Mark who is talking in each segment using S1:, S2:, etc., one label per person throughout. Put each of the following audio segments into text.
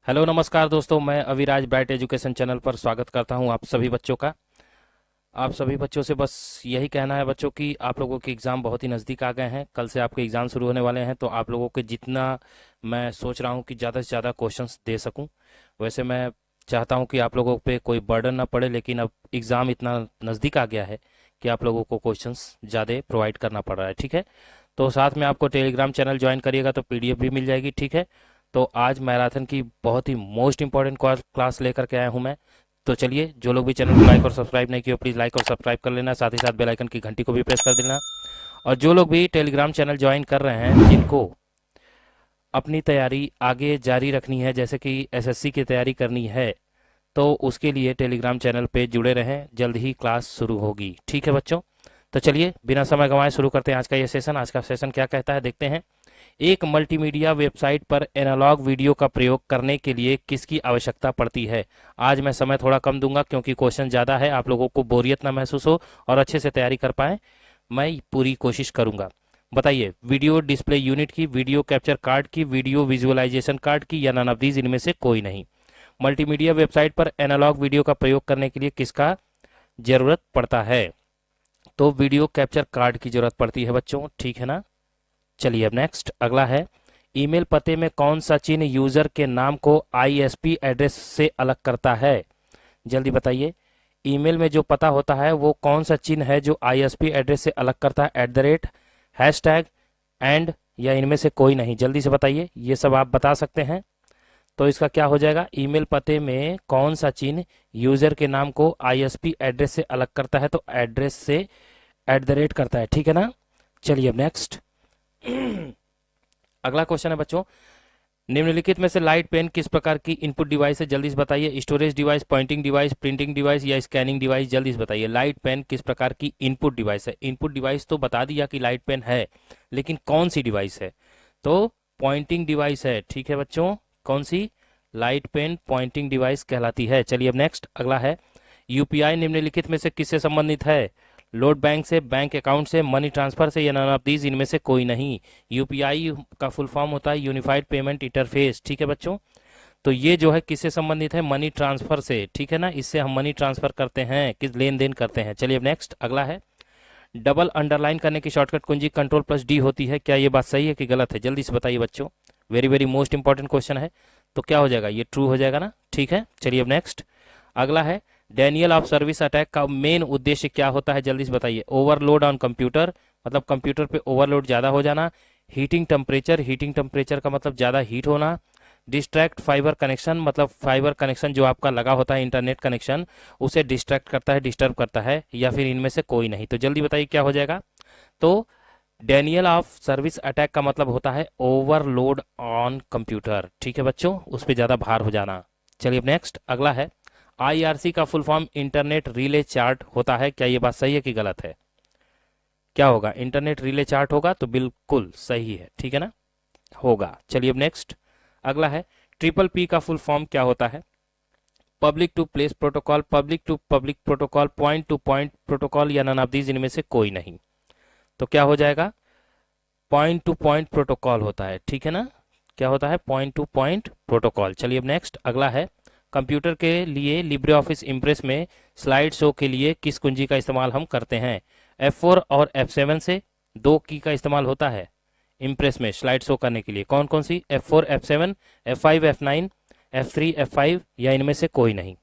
S1: Hello नमस्कार दोस्तों, मैं अविराज ब्राइट एजुकेशन चैनल पर स्वागत करता हूं आप सभी बच्चों का। आप सभी बच्चों से बस यही कहना है बच्चों कि आप लोगों के एग्ज़ाम बहुत ही नज़दीक आ गए हैं। कल से आपके एग्ज़ाम शुरू होने वाले हैं, तो आप लोगों के जितना मैं सोच रहा हूं कि ज़्यादा से ज़्यादा क्वेश्चंस दे सकूं। वैसे मैं चाहता हूं कि आप लोगों पे कोई बर्डन ना पड़े, लेकिन अब एग्ज़ाम इतना नज़दीक आ गया है कि आप लोगों को क्वेश्चंस ज़्यादा प्रोवाइड करना पड़ रहा है। ठीक है, तो साथ में आपको टेलीग्राम चैनल ज्वाइन करिएगा तो पीडीएफ भी मिल जाएगी। ठीक है, तो आज मैराथन की बहुत ही मोस्ट इंपॉर्टेंट क्लास लेकर के आया हूं मैं। तो चलिए, जो लोग भी चैनल को लाइक और सब्सक्राइब नहीं किए प्लीज़ लाइक और सब्सक्राइब कर लेना, साथ ही साथ बेल आइकन की घंटी को भी प्रेस कर देना। और जो लोग भी टेलीग्राम चैनल ज्वाइन कर रहे हैं, जिनको अपनी तैयारी आगे जारी रखनी है, जैसे कि एसएससी की तैयारी करनी है, तो उसके लिए टेलीग्राम चैनल पे जुड़े रहें, जल्द ही क्लास शुरू होगी। ठीक है बच्चों, तो चलिए बिना समय गंवाए शुरू करते हैं आज का ये सेशन। आज का सेशन क्या कहता है देखते हैं। एक मल्टीमीडिया वेबसाइट पर एनालॉग वीडियो का प्रयोग करने के लिए किसकी आवश्यकता पड़ती है। आज मैं समय थोड़ा कम दूंगा क्योंकि क्वेश्चन ज़्यादा है, आप लोगों को बोरियत ना महसूस हो और अच्छे से तैयारी कर पाएँ, मैं पूरी कोशिश करूंगा। बताइए, वीडियो डिस्प्ले यूनिट की, वीडियो कैप्चर कार्ड की, वीडियो विजुअलाइजेशन कार्ड की, या नन ऑफ दीज इनमें से कोई नहीं। मल्टीमीडिया वेबसाइट पर एनालॉग वीडियो का प्रयोग करने के लिए किसका जरूरत पड़ता है? तो वीडियो कैप्चर कार्ड की जरूरत पड़ती है बच्चों। ठीक है ना। चलिए अब नेक्स्ट अगला है, ईमेल पते में कौन सा चिन्ह यूजर के नाम को आईएसपी एड्रेस से अलग करता है? जल्दी बताइए, ईमेल में जो पता होता है वो कौन सा चिन्ह है जो आईएसपी एड्रेस से अलग करता है? At the rate, hashtag, and, या इनमें से कोई नहीं? जल्दी से बताइए, ये सब आप बता सकते हैं। तो इसका क्या हो जाएगा, ईमेल पते में कौन सा चिन्ह यूजर के नाम को आईएसपी एड्रेस से अलग करता है? तो एड्रेस से एट द रेट करता है। ठीक है ना। चलिए अब नेक्स्ट अगला क्वेश्चन है बच्चों, निम्नलिखित में से लाइट पेन किस प्रकार की इनपुट डिवाइस है? जल्दी से बताइए। Storage device, pointing device, printing device, या स्कैनिंग डिवाइस? जल्दी से बताइए, लाइट पेन किस प्रकार की इनपुट डिवाइस है? इनपुट डिवाइस तो बता दिया कि लाइट पेन है, लेकिन कौन सी डिवाइस है? तो पॉइंटिंग डिवाइस है। ठीक है बच्चों, कौन सी? लाइट पेन पॉइंटिंग डिवाइस कहलाती है। चलिए अब नेक्स्ट अगला है, यूपीआई निम्नलिखित में से किससे संबंधित है? लोड बैंक से, बैंक अकाउंट से, मनी ट्रांसफर से, या नन ऑफ दीज इनमें से कोई नहीं। यूपीआई का फुल फॉर्म होता है यूनिफाइड पेमेंट इंटरफेस। ठीक है बच्चों, तो ये जो है किससे संबंधित है? मनी ट्रांसफर से। ठीक है ना, इससे हम मनी ट्रांसफर करते हैं, किस लेन देन करते हैं। चलिए अब नेक्स्ट अगला है, डबल अंडरलाइन करने की शॉर्टकट कुंजी कंट्रोल प्लस डी होती है। क्या ये बात सही है कि गलत है? जल्दी से बताइए बच्चों, very very most important question है। तो क्या हो जाएगा, ये ट्रू हो जाएगा ना। ठीक है, चलिए अब नेक्स्ट अगला है, डेनियल ऑफ सर्विस अटैक का मेन उद्देश्य क्या होता है? जल्दी से बताइए। ओवरलोड ऑन कंप्यूटर, मतलब कंप्यूटर पे ओवरलोड ज़्यादा हो जाना। हीटिंग टेम्परेचर, हीटिंग टेम्परेचर का मतलब ज़्यादा हीट होना। डिस्ट्रैक्ट फाइबर कनेक्शन, मतलब फाइबर कनेक्शन जो आपका लगा होता है इंटरनेट कनेक्शन, उसे डिस्ट्रैक्ट करता है, डिस्टर्ब करता है, या फिर इनमें से कोई नहीं? तो जल्दी बताइए क्या हो जाएगा। तो डेनियल ऑफ सर्विस अटैक का मतलब होता है ओवरलोड ऑन कंप्यूटर। ठीक है बच्चों, उस पर ज़्यादा भार हो जाना। चलिए अब नेक्स्ट अगला है, आईआरसी का full form internet relay chart होता है। क्या ये बात सही है कि गलत है? क्या होगा, इंटरनेट रिले चार्ट होगा, तो बिल्कुल सही है। ठीक है ना, होगा। चलिए अब नेक्स्ट अगला है, ट्रिपल पी का फुल फॉर्म क्या होता है? Public to place protocol, public to public protocol, point to point protocol, या नन ऑफ दीज इनमें से कोई नहीं? तो क्या हो जाएगा, पॉइंट टू पॉइंट प्रोटोकॉल होता है। ठीक है ना, क्या होता है? Point to point protocol. चलिए अब नेक्स्ट अगला है, कंप्यूटर के लिए लिब्रे ऑफिस इम्प्रेस में स्लाइड शो के लिए किस कुंजी का इस्तेमाल हम करते हैं? F4 और F7 से दो की का इस्तेमाल होता है इम्प्रेस में स्लाइड शो करने के लिए। कौन कौन सी? F4, F7, F5, F9, F3, F5, या इनमें से कोई नहीं?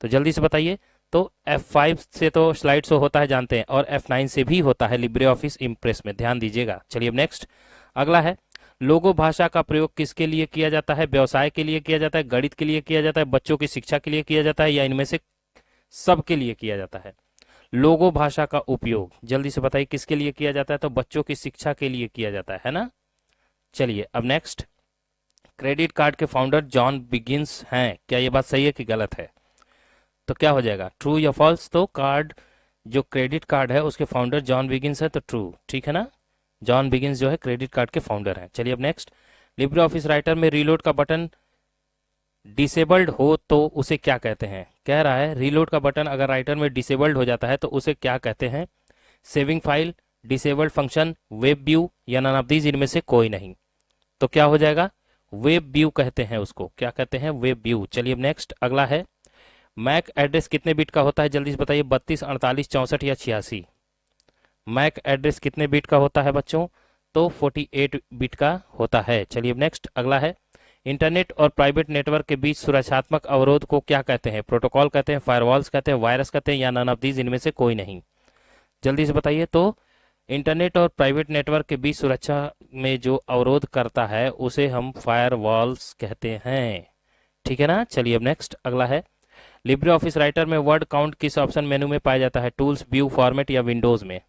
S1: तो जल्दी से बताइए। तो F5 से तो स्लाइड शो होता है जानते हैं, और F9 से भी होता है लिब्रे ऑफिस इम्प्रेस में, ध्यान दीजिएगा। चलिए अब नेक्स्ट अगला है, लोगो भाषा का प्रयोग किसके लिए किया जाता है? व्यवसाय के लिए किया जाता है, गणित के लिए किया जाता है, बच्चों की शिक्षा के लिए किया जाता है, या इनमें से सब के लिए किया जाता है? लोगो भाषा का उपयोग जल्दी से बताइए किसके लिए किया जाता है? तो बच्चों की शिक्षा के लिए किया जाता है ना। चलिए अब नेक्स्ट, क्रेडिट कार्ड के फाउंडर जॉन बिगिंस हैं। क्या ये बात सही है कि गलत है? तो क्या हो जाएगा, ट्रू या फॉल्स? तो कार्ड, जो क्रेडिट कार्ड है उसके फाउंडर जॉन बिगिंस है, तो ट्रू। ठीक है ना, जॉन बिगिंस जो है क्रेडिट कार्ड के फाउंडर हैं। चलिए अब नेक्स्ट, लिब्रे ऑफिस राइटर में रीलोड का बटन डिसेबल्ड हो तो उसे क्या कहते हैं? कह रहा है रीलोड का बटन अगर राइटर में डिसेबल्ड हो जाता है तो उसे क्या कहते हैं? Saving file, disabled function, web view, या नन ऑफ दीज इनमें से कोई नहीं? तो क्या हो जाएगा, वेब व्यू कहते हैं उसको, क्या कहते हैं, वेब व्यू। चलिए अब नेक्स्ट अगला है, मैक एड्रेस कितने बिट का होता है, जल्दी से बताइए, 32, 48, 64 या 86। मैक एड्रेस कितने बिट का होता है बच्चों, तो 48 बिट का होता है। चलिए अब नेक्स्ट अगला है, इंटरनेट और प्राइवेट नेटवर्क के बीच सुरक्षात्मक अवरोध को क्या कहते हैं, प्रोटोकॉल कहते हैं, फायरवॉल्स कहते हैं, वायरस कहते हैं, या नन ऑफ दीज इनमें से कोई नहीं। जल्दी से बताइए। तो इंटरनेट और प्राइवेट नेटवर्क के बीच सुरक्षा में जो अवरोध करता है उसे हम फायरवॉल्स कहते हैं, ठीक है ना। चलिए अब नेक्स्ट अगला है, लिब्रे ऑफिस राइटर में वर्ड काउंट किस ऑप्शन मेनू में पाया जाता है, टूल्स, व्यू, फॉर्मेट या विंडोज में।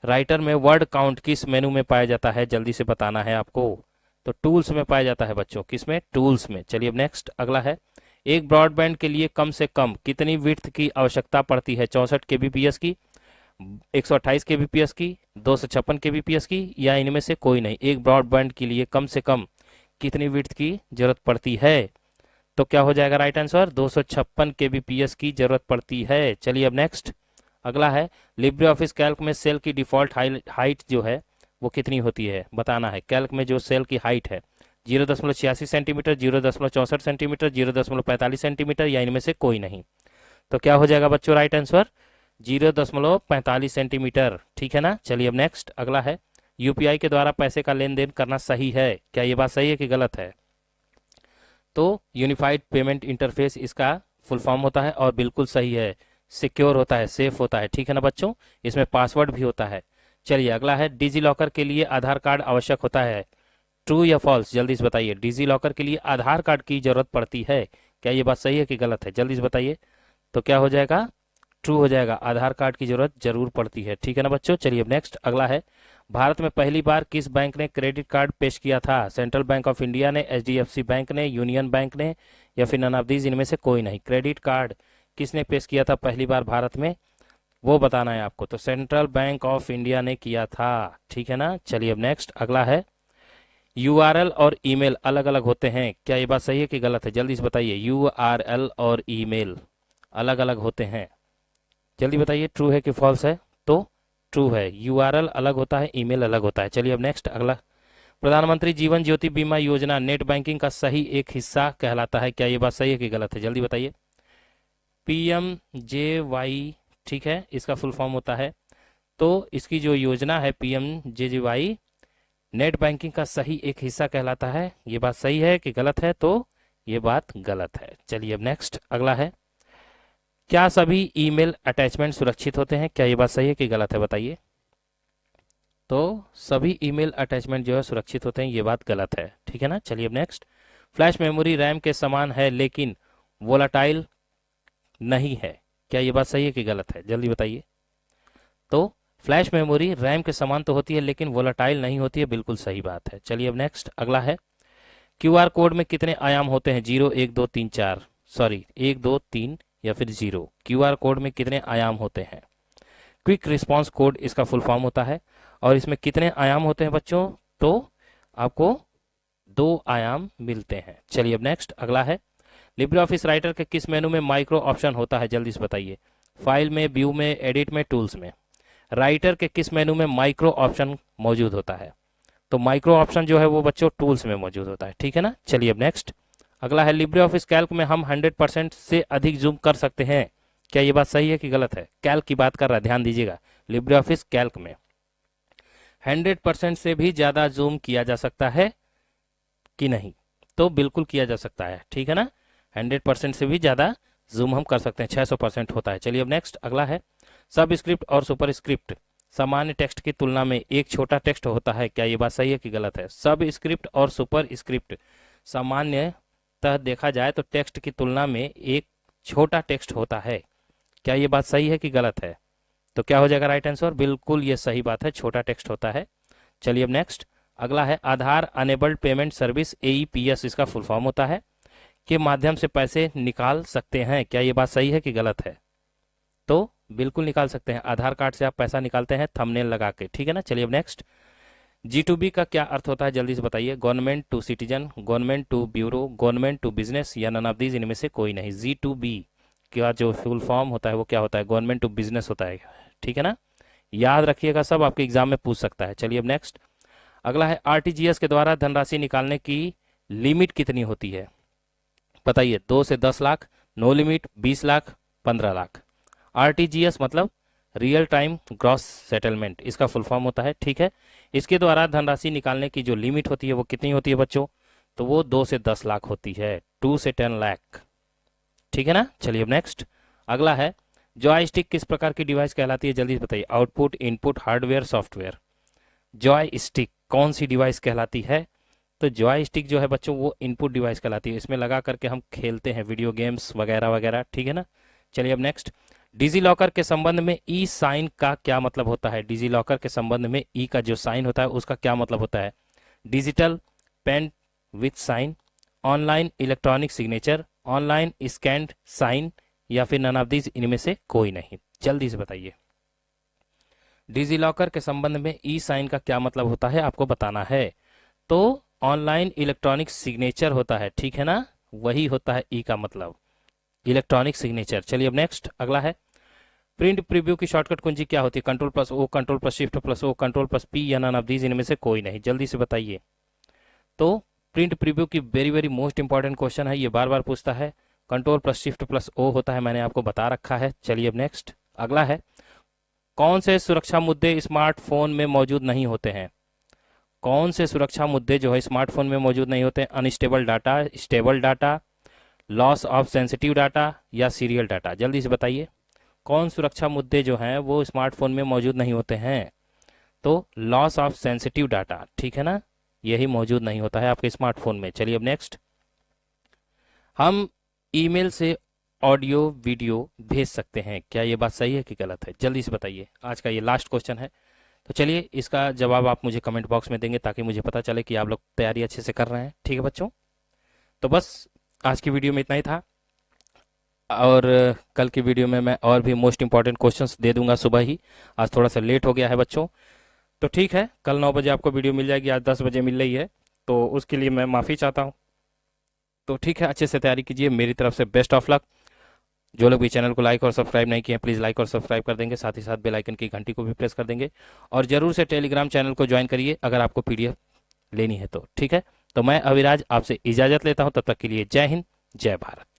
S1: राइटर में वर्ड काउंट किस मेनू में पाया जाता है, जल्दी से बताना है आपको। तो टूल्स में पाया जाता है बच्चों, किस में, टूल्स में। चलिए अब नेक्स्ट अगला है, एक ब्रॉडबैंड के लिए कम से कम कितनी विड्थ की आवश्यकता पड़ती है, 64 केबीपीएस की, 128 केबीपीएस की, 256 केबीपीएस की, या इनमें से कोई नहीं। एक ब्रॉडबैंड के लिए कम से कम कितनी विड्थ की जरूरत पड़ती है, तो क्या हो जाएगा राइट आंसर, 256 केबीपीएस की जरूरत पड़ती है। चलिए अब नेक्स्ट अगला है, लिब्रे ऑफिस कैल्क में सेल की डिफॉल्ट हाइट जो है वो कितनी होती है, बताना है। कैल्क में जो सेल की हाइट है 0.86 सेंटीमीटर, 0.64 सेंटीमीटर, 0.45 सेंटीमीटर, या इनमें से कोई नहीं। तो क्या हो जाएगा बच्चों राइट आंसर, 0.45 सेंटीमीटर, ठीक है ना। चलिए अब नेक्स्ट अगला है, यूपीआई के द्वारा पैसे का लेन देन करना सही है, क्या ये बात सही है कि गलत है। तो यूनिफाइड पेमेंट इंटरफेस इसका फुल फॉर्म होता है और बिल्कुल सही है, सिक्योर होता है, सेफ होता है, ठीक है ना बच्चों। इसमें पासवर्ड भी होता है। चलिए अगला है, डिजी लॉकर के लिए आधार कार्ड आवश्यक होता है, ट्रू या फॉल्स, जल्दी से बताइए। डिजी लॉकर के लिए आधार कार्ड की जरूरत पड़ती है, क्या ये बात सही है कि गलत है, जल्दी से बताइए। तो क्या हो जाएगा, ट्रू हो जाएगा, आधार कार्ड की जरूरत जरूर पड़ती है, ठीक है ना बच्चों। चलिए अब नेक्स्ट अगला है, भारत में पहली बार किस बैंक ने क्रेडिट कार्ड पेश किया था, सेंट्रल बैंक ऑफ इंडिया ने, एचडीएफसी बैंक ने, यूनियन बैंक ने, या फिर नन ऑफ दीज इनमें से कोई नहीं। क्रेडिट कार्ड किसने पेश किया था पहली बार भारत में, वो बताना है आपको। तो सेंट्रल बैंक ऑफ इंडिया ने किया था, ठीक है ना। चलिए अब नेक्स्ट अगला है, यूआरएल और ईमेल अलग अलग होते हैं, क्या ये बात सही है कि गलत है, जल्दी से बताइए। यूआरएल और ईमेल अलग अलग होते हैं, जल्दी बताइए, ट्रू है कि फॉल्स है। तो ट्रू है, यूआरएल अलग होता है, ईमेल अलग होता है। चलिए अब नेक्स्ट अगला, प्रधानमंत्री जीवन ज्योति बीमा योजना नेट बैंकिंग का सही एक हिस्सा कहलाता है, क्या ये बात सही है कि गलत है, जल्दी बताइए। पीएमजेवाई, ठीक है, इसका फुल फॉर्म होता है। तो इसकी जो योजना है पीएमजेजेवाई नेट बैंकिंग का सही एक हिस्सा कहलाता है, ये बात सही है कि गलत है, तो ये बात गलत है। चलिए अब नेक्स्ट अगला है, क्या सभी ईमेल अटैचमेंट सुरक्षित होते हैं, क्या ये बात सही है कि गलत है, बताइए। तो सभी ईमेल अटैचमेंट जो है सुरक्षित होते हैं, ये बात गलत है, ठीक है ना। चलिए अब नेक्स्ट, फ्लैश मेमोरी रैम के समान है लेकिन वोलाटाइल नहीं है, क्या ये बात सही है कि गलत है, जल्दी बताइए। तो फ्लैश मेमोरी रैम के समान तो होती है लेकिन वोलाटाइल नहीं होती है, बिल्कुल सही बात है। चलिए अब नेक्स्ट अगला है, क्यूआर कोड में कितने आयाम होते हैं, 0, 1, 2, 3, 4, सॉरी 1, 2, 3 या फिर 0। क्यूआर कोड में कितने आयाम होते हैं, क्विक रिस्पांस कोड इसका फुल फॉर्म होता है। और इसमें कितने आयाम होते हैं बच्चों, तो आपको 2 आयाम मिलते हैं। चलिए अब नेक्स्ट अगला है, लिब्रे ऑफिस राइटर के किस मेनू में माइक्रो ऑप्शन होता है, जल्दी से बताइए। फाइल में, व्यू में, एडिट में, टूल्स में। राइटर के किस मेनू में माइक्रो ऑप्शन मौजूद होता है, तो माइक्रो ऑप्शन जो है वो बच्चों टूल्स में मौजूद होता है, ठीक है ना। चलिए अब नेक्स्ट अगला है, लिब्रे ऑफिस कैल्क में हम 100% से अधिक जूम कर सकते हैं, क्या ये बात सही है कि गलत है। कैल्क की बात कर रहा है, ध्यान दीजिएगा, लिब्रे ऑफिस कैल्क में 100% से भी ज्यादा जूम किया जा सकता है कि नहीं, तो बिल्कुल किया जा सकता है, ठीक है ना। 100% से भी ज्यादा जूम हम कर सकते हैं, 600% होता है। चलिए अब नेक्स्ट अगला है, सब स्क्रिप्ट और सुपर स्क्रिप्ट सामान्य टेक्स्ट की तुलना में एक छोटा टेक्स्ट होता है, क्या ये बात सही है कि गलत है। सब स्क्रिप्ट और सुपर स्क्रिप्ट सामान्यतः देखा जाए तो टेक्स्ट की तुलना में एक छोटा टेक्स्ट होता है, क्या ये बात सही है कि गलत है। तो क्या हो जाएगा राइट आंसर, बिल्कुल ये सही बात है, छोटा टेक्स्ट होता है। चलिए अब नेक्स्ट अगला है, आधार अनेबल्ड पेमेंट सर्विस एईपीएस इसका फुल फॉर्म होता है, के माध्यम से पैसे निकाल सकते हैं, क्या ये बात सही है कि गलत है। तो बिल्कुल निकाल सकते हैं, आधार कार्ड से आप पैसा निकालते हैं थंबनेल लगा के, ठीक है ना। चलिए अब नेक्स्ट, G2B का क्या अर्थ होता है, जल्दी से बताइए। Government to citizen, government to bureau, government to business, या नन ऑफ दीज इनमें से कोई नहीं। G2B का जो फुल फॉर्म होता है वो क्या होता है, गवर्नमेंट टू बिजनेस होता है, ठीक है ना। याद रखिएगा, सब आपके एग्जाम में पूछ सकता है। चलिए अब नेक्स्ट अगला है, आरटीजीएस के द्वारा धनराशि निकालने की लिमिट कितनी होती है बताइए? 2 से 10 lakh, no limit, 20 lakh, 15 lakh. RTGS मतलब रियल टाइम ग्रॉस सेटलमेंट, इसका फुल फॉर्म होता है। ठीक है, इसके द्वारा धनराशि निकालने की जो लिमिट होती है वो कितनी होती है बच्चों? तो वो 2 से 10 लाख होती है, 2 से 10 लाख। ठीक है ना। चलिए अब नेक्स्ट अगला है, जॉयस्टिक किस प्रकार की डिवाइस कहलाती है? जल्दी से बताइए। Output, input, hardware, software. Joystick कौन सी डिवाइस कहलाती है? तो जॉयस्टिक जो है बच्चों वो इनपुट डिवाइस कहलाती है, इसमें लगा करके हम खेलते हैं वीडियो गेम्स वगैरह वगैरह। ठीक है ना। चलिए अब नेक्स्ट, डिजी लॉकर के संबंध में ई साइन का क्या मतलब होता है? डिजी लॉकर के संबंध में ई का जो साइन होता है उसका क्या मतलब होता है? Digital pen with sign, online electronic signature, online scanned sign, या फिर नन ऑफ दीज, इनमें से कोई नहीं। जल्दी से बताइए। डिजी लॉकर के संबंध में ई साइन का क्या मतलब होता है आपको बताना है। तो ऑनलाइन इलेक्ट्रॉनिक सिग्नेचर होता है, ठीक है ना, वही होता है ई का मतलब, इलेक्ट्रॉनिक सिग्नेचर। चलिए अब नेक्स्ट अगला है, प्रिंट प्रीव्यू की शॉर्टकट कुंजी क्या होती है? Control plus O, control plus shift plus O, control plus P, या नन ऑफ दीज, इनमें से कोई नहीं। जल्दी से बताइए। तो प्रिंट प्रीव्यू की very very most important question है, ये बार बार पूछता है। Control plus shift plus O होता है, मैंने आपको बता रखा है। चलिए अब नेक्स्ट अगला है, कौन से सुरक्षा मुद्दे स्मार्टफोन में मौजूद नहीं होते हैं? कौन से सुरक्षा मुद्दे जो है स्मार्टफोन में मौजूद नहीं होते हैं? Unstable data, stable data, loss of sensitive data, या सीरियल डाटा। जल्दी से बताइए कौन सुरक्षा मुद्दे जो हैं वो स्मार्टफोन में मौजूद नहीं होते हैं? तो लॉस ऑफ सेंसिटिव डाटा, ठीक है ना, यही मौजूद नहीं होता है आपके स्मार्टफोन में। चलिए अब नेक्स्ट, हम ईमेल से ऑडियो वीडियो भेज सकते हैं, क्या ये बात सही है कि गलत है? जल्दी से बताइए, आज का ये लास्ट क्वेश्चन है। तो चलिए इसका जवाब आप मुझे कमेंट बॉक्स में देंगे ताकि मुझे पता चले कि आप लोग तैयारी अच्छे से कर रहे हैं। ठीक है बच्चों, तो बस आज की वीडियो में इतना ही था, और कल की वीडियो में मैं और भी मोस्ट इंपॉर्टेंट क्वेश्चंस दे दूंगा सुबह ही। आज थोड़ा सा लेट हो गया है बच्चों, तो ठीक है, कल 9 बजे आपको वीडियो मिल जाएगी, आज 10 बजे मिल रही है, तो उसके लिए मैं माफ़ी चाहता हूँ। तो ठीक है, अच्छे से तैयारी कीजिए, मेरी तरफ से बेस्ट ऑफ लक। जो लोग भी चैनल को लाइक और सब्सक्राइब नहीं किए हैं प्लीज़ लाइक और सब्सक्राइब कर देंगे, साथ ही साथ बेल आइकन की घंटी को भी प्रेस कर देंगे, और जरूर से टेलीग्राम चैनल को ज्वाइन करिए अगर आपको पीडीएफ लेनी है तो। ठीक है, तो मैं अविराज आपसे इजाज़त लेता हूँ, तब तक के लिए जय हिंद, जय भारत।